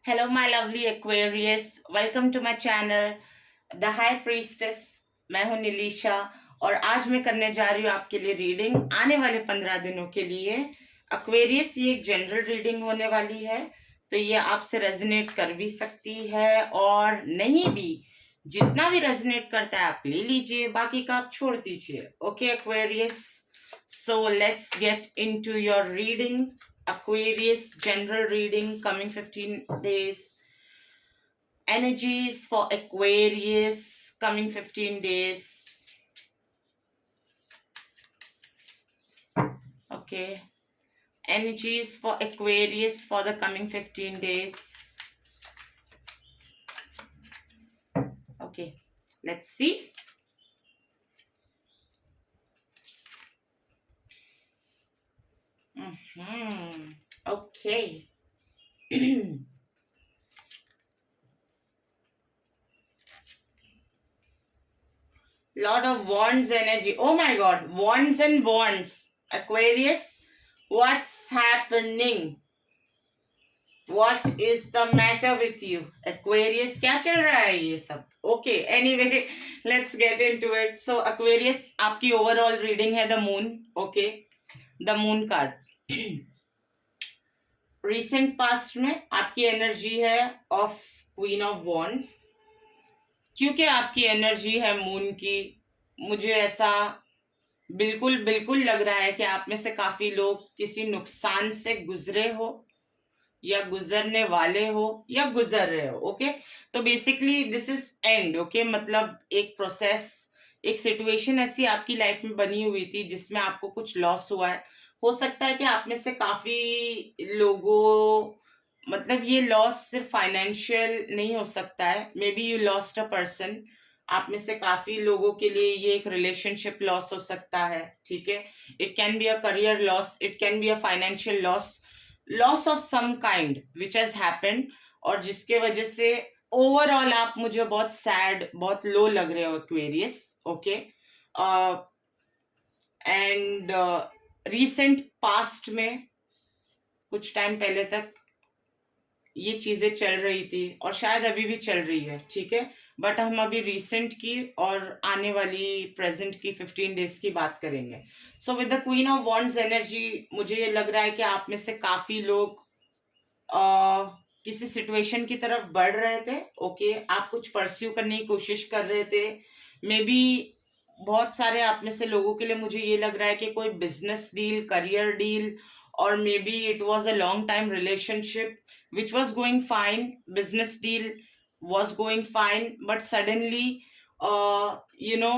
Hello, my lovely Aquarius. Welcome to my channel, The High Priestess. मैं हूं निलिशा और आज मैं करने जा रही हूँ आपके लिए रीडिंग आने वाले 15 दिनों के लिए। Aquarius ये एक जनरल रीडिंग होने वाली है, तो ये आपसे रेजोनेट कर भी सकती है और नहीं भी। जितना भी रेजोनेट करता है आप ले लीजिए, बाकी का आप छोड़ दीजिए। Okay Aquarius, so let's get into your reading. Aquarius general reading coming 15 days. Energies for Aquarius coming 15 days. Okay. Energies for Aquarius for the coming 15 days. Okay. Let's see. Okay. Lot of wands energy. Oh my god, wands and wands. Aquarius, what's happening? What is the matter with you? Aquarius, क्या चल रहा है ये सब? Okay, anyway, let's get into it. So Aquarius, आपकी overall reading है the moon. Okay, the moon card. Recent past में आपकी एनर्जी है of Queen of Wands. क्योंकि आपकी एनर्जी है मून की, मुझे ऐसा बिल्कुल बिल्कुल लग रहा है कि आप में से काफी लोग किसी नुकसान से गुजरे हो या गुजरने वाले हो या गुजर रहे हो। ओके, तो basically this is and. Okay, मतलब एक प्रोसेस, एक सिचुएशन ऐसी आपकी लाइफ में बनी हुई थी जिसमें आपको कुछ लॉस हुआ है। हो सकता है कि आप में से काफी लोगों, मतलब ये लॉस सिर्फ फाइनेंशियल नहीं हो सकता है, may be you lost a person. आप में से काफी लोगों के लिए ये एक रिलेशनशिप लॉस हो सकता है, ठीक है। It can be a career loss, it can be a financial loss, loss of some kind which has happened, और जिसके वजह से ओवरऑल आप मुझे बहुत सैड, बहुत लो लग रहे हो Aquarius. Okay, and recent past में कुछ टाइम पहले तक ये चीजें चल रही थी और शायद अभी भी चल रही है, ठीक है। बट हम अभी रिसेंट की और आने वाली प्रेजेंट की 15 डेज की बात करेंगे। So with the queen of wands energy, मुझे ये लग रहा है कि आप में से काफी लोग किसी सिचुएशन की तरफ बढ़ रहे थे। ओके, आप कुछ परस्यू करने की कोशिश कर रहे थे। मे बी बहुत सारे आप में से लोगों के लिए मुझे ये लग रहा है कि कोई बिजनेस डील, करियर डील, और may be it was a long time relationship which was going fine, business deal was going fine, but suddenly you know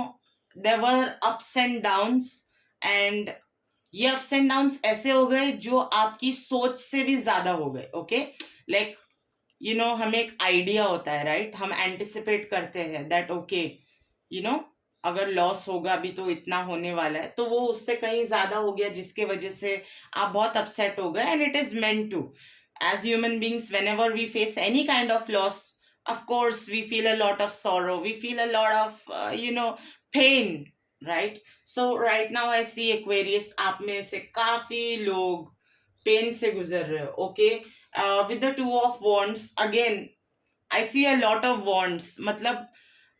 there were ups and downs, and ये ups and downs ऐसे हो गए जो आपकी सोच से भी ज्यादा हो गए। ओके, लाइक हमें एक आइडिया होता है, राइट, हम एंटिसिपेट करते हैं दैट ओके, अगर लॉस होगा अभी तो इतना होने वाला है, तो वो उससे कहीं ज्यादा हो गया, जिसके वजह से आप बहुत अपसेट हो गए। And it is meant to, as human beings, whenever we face any kind of loss, of course we feel a lot of sorrow, we feel a lot of pain, right? So right now I see Aquarius, आप में से काफी लोग pen से गुजर रहे हो। Okay, with the two of wands again I see a lot of wands, मतलब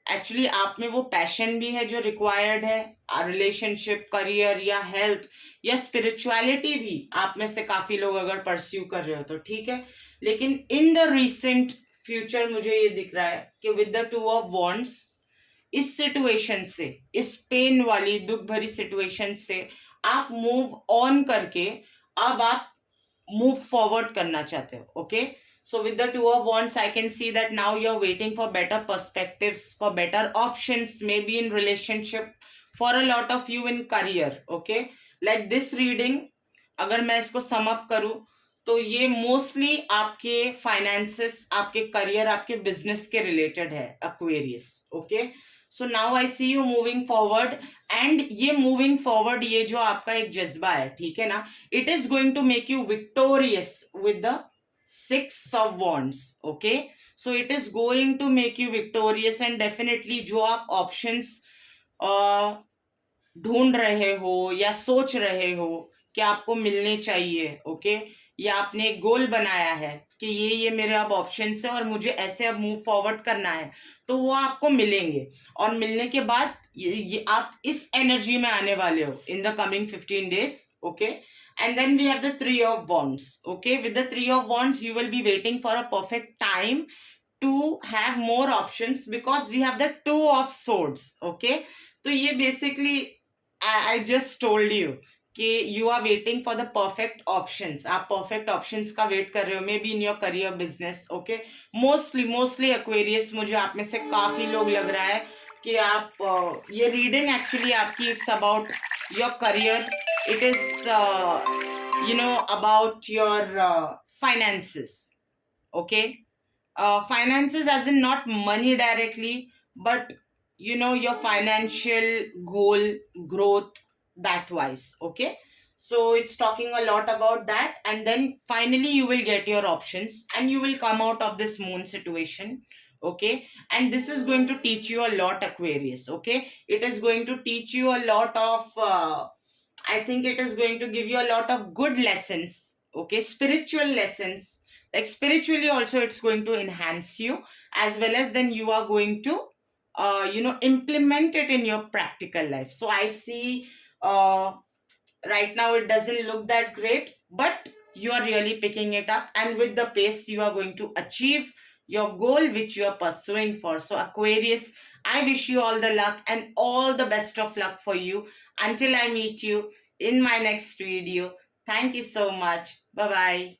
एक्चुअली आप में वो पैशन भी है जो रिक्वायर्ड है, रिलेशनशिप, करियर या हेल्थ या स्पिरिचुअलिटी भी आप में से काफी लोग अगर परस्यू कर रहे हो तो ठीक है। लेकिन इन द रिसेंट फ्यूचर मुझे ये दिख रहा है कि with the two of wands, इस सिचुएशन से, इस पेन वाली दुख भरी सिचुएशन से आप मूव ऑन करके अब आप मूव फॉरवर्ड करना चाहते हो। Okay, so with the two of wands I can see that now you're waiting for better perspectives, for better options, maybe in relationship, for a lot of you in career. Okay, like this reading, अगर मैं इसको sum up करूं तो ये mostly आपके finances, आपके career, आपके business के रिलेटेड है Aquarius. Okay, so now I see you moving forward, and ये मूविंग फॉरवर्ड, ये जो आपका एक जज्बा है, ठीक है ना, it is going to make you victorious with the 6 of wands. Okay, so it is going to make you victorious, and definitely जो आप options ढूंढ रहे हो या सोच रहे हो कि आपको मिलने चाहिए, ओके, या आपने एक गोल बनाया है कि ये मेरे अब ऑप्शंस है और मुझे ऐसे अब मूव फॉरवर्ड करना है, तो वो आपको मिलेंगे। और मिलने के बाद ये आप इस एनर्जी में आने वाले हो in the coming 15 days, okay. And then we have the three of wands, okay. With the three of wands you will be waiting for a perfect time to have more options, because we have the two of swords, okay. तो ये basically I just told you कि you are waiting for the perfect options. आप perfect options का wait कर रहे हो, maybe in your career, business, okay. Mostly Aquarius, मुझे आप में से काफी लोग लग रहा है कि आप ये रीडिंग एक्चुअली आपकी it's about your career, it is about your finances, okay. Finances as in not money directly, but your financial goal, growth, that wise, okay. So it's talking a lot about that, and then finally you will get your options and you will come out of this moon situation, okay. And this is going to teach you a lot, Aquarius, okay. It is going to teach you a lot of I think it is going to give you a lot of good lessons, okay, spiritual lessons. Like spiritually also it's going to enhance you, as well as then you are going to implement it in your practical life. So I see right now it doesn't look that great, but you are really picking it up, and with the pace you are going to achieve your goal which you are pursuing for. So Aquarius, I wish you all the luck and all the best of luck for you until I meet you in my next video. Thank you so much. Bye bye.